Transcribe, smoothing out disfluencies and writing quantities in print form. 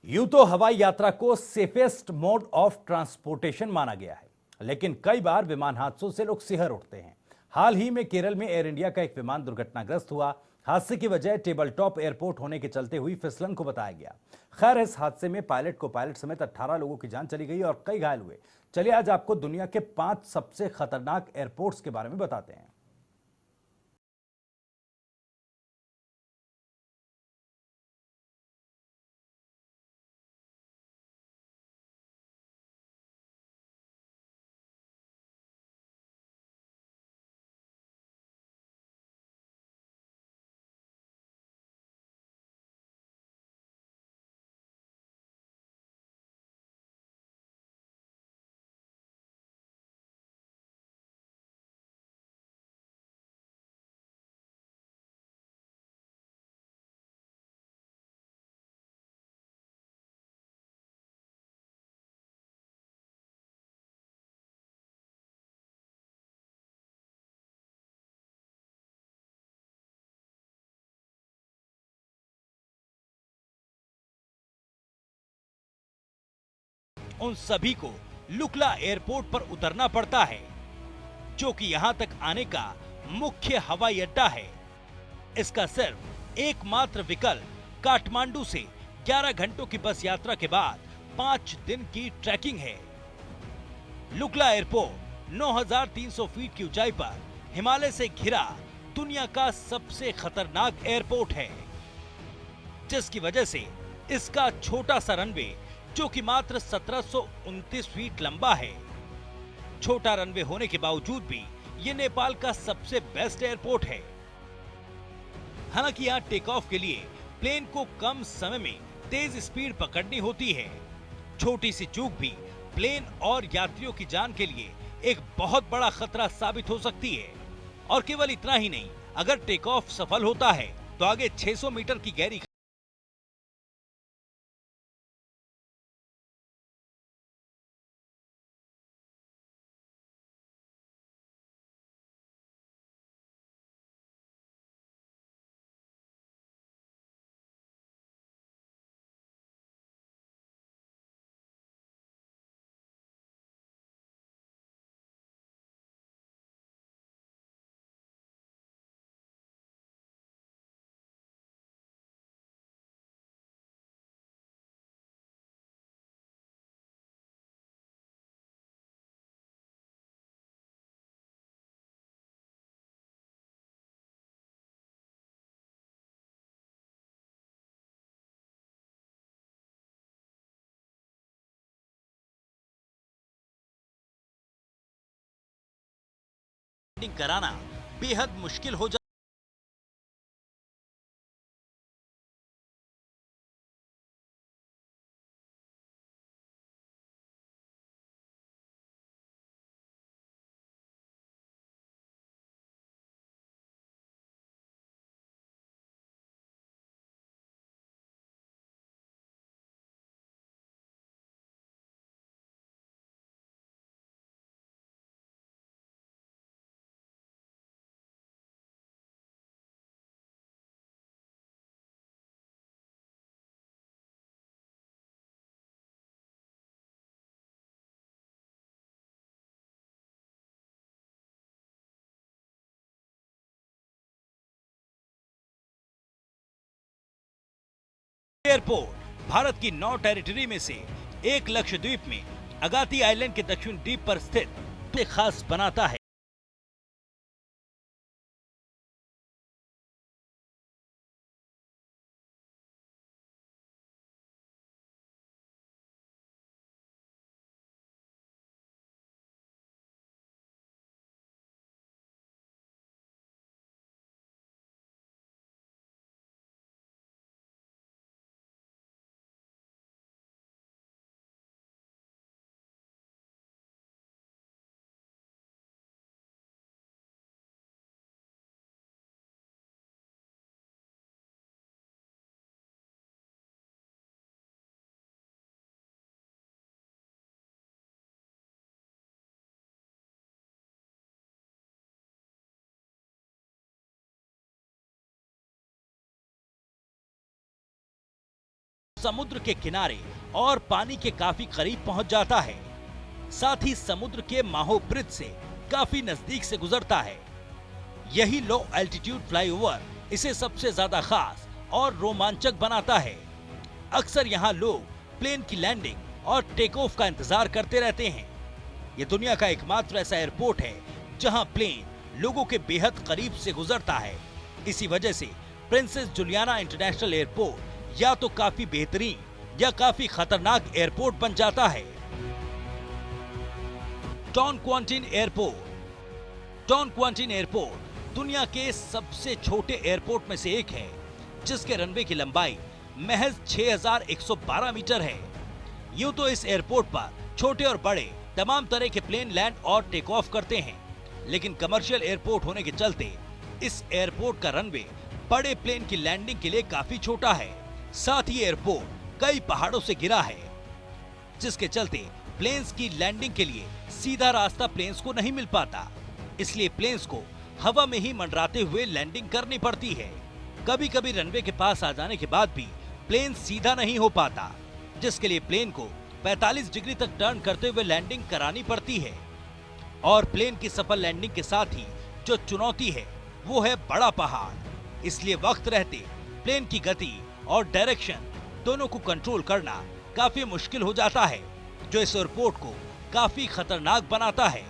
यूं तो हवाई यात्रा को सेफेस्ट मोड ऑफ ट्रांसपोर्टेशन माना गया है, लेकिन कई बार विमान हादसों से लोग सिहर उठते हैं। हाल ही में केरल में एयर इंडिया का एक विमान दुर्घटनाग्रस्त हुआ। हादसे की वजह टेबल टॉप एयरपोर्ट होने के चलते हुई फिसलन को बताया गया। खैर, इस हादसे में पायलट समेत 18 लोगों की जान चली गई और कई घायल हुए। चलिए आज आपको दुनिया के 5 सबसे खतरनाक एयरपोर्ट्स के बारे में बताते हैं। उन सभी को लुकला एयरपोर्ट पर उतरना पड़ता है, जो कि यहां तक आने का मुख्य हवाई अड्डा है। इसका सिर्फ एकमात्र विकल्प काठमांडू से 11 घंटों की बस यात्रा के बाद 5 दिन की ट्रैकिंग है। लुकला एयरपोर्ट 9,300 फीट की ऊंचाई पर हिमालय से घिरा दुनिया का सबसे खतरनाक एयरपोर्ट है, जिसकी वजह से इसका छोटा सा रनवे, जो कि मात्र 1729 फीट लंबा है, छोटा रनवे होने के बावजूद भी ये नेपाल का सबसे बेस्ट एयरपोर्ट है। हालांकि यहाँ टेक ऑफ के लिए प्लेन को कम समय में तेज स्पीड पकड़नी होती है। छोटी सी चूक भी प्लेन और यात्रियों की जान के लिए एक बहुत बड़ा खतरा साबित हो सकती है। और केवल इतना ही नहीं, अगर टेक ऑफ सफल होता है तो आगे 600 मीटर की गहरी लैंडिंग कराना बेहद मुश्किल हो जाता एयरपोर्ट भारत की 9 टेरिटरी में से एक लक्षद्वीप में अगाती आइलैंड के दक्षिण द्वीप पर स्थित खास बनाता है। समुद्र के किनारे और पानी के काफी करीब पहुंच जाता है। साथ ही समुद्र के माहो ब्रिज से काफी नजदीक से गुजरता है। यही लो एल्टीट्यूड फ्लाईओवर इसे सबसे ज्यादा खास और रोमांचक बनाता है। अक्सर यहाँ लोग प्लेन की लैंडिंग और टेक ऑफ का इंतजार करते रहते हैं। ये दुनिया का एकमात्र ऐसा एयरपोर्ट है जहां प्लेन लोगों के बेहद करीब से गुजरता है। इसी वजह से प्रिंसेस जुलियाना इंटरनेशनल एयरपोर्ट या तो काफी बेहतरीन या काफी खतरनाक एयरपोर्ट बन जाता है। डॉन क्वांटिन एयरपोर्ट। डॉन क्वांटिन एयरपोर्ट दुनिया के सबसे छोटे एयरपोर्ट में से एक है, जिसके रनवे की लंबाई महज 6112 मीटर है। यूं तो इस एयरपोर्ट पर छोटे और बड़े तमाम तरह के प्लेन लैंड और टेक ऑफ करते हैं, लेकिन कमर्शियल एयरपोर्ट होने के चलते इस एयरपोर्ट का रनवे बड़े प्लेन की लैंडिंग के लिए काफी छोटा है। साथ ही एयरपोर्ट कई पहाड़ों से घिरा है, जिसके चलते प्लेन्स की लैंडिंग के लिए सीधा रास्ता प्लेन्स को नहीं मिल पाता। इसलिए प्लेन्स को हवा में ही मंडराते हुए लैंडिंग करनी पड़ती है। कभी कभी रनवे के पास आ जाने के बाद भी प्लेन सीधा नहीं हो पाता, जिसके लिए प्लेन को 45 डिग्री तक टर्न करते हुए लैंडिंग करानी पड़ती है। और प्लेन की सफल लैंडिंग के साथ ही जो चुनौती है वो है बड़ा पहाड़। इसलिए वक्त रहते प्लेन की गति और डायरेक्शन दोनों को कंट्रोल करना काफी मुश्किल हो जाता है, जो इस एयरपोर्ट को काफी खतरनाक बनाता है।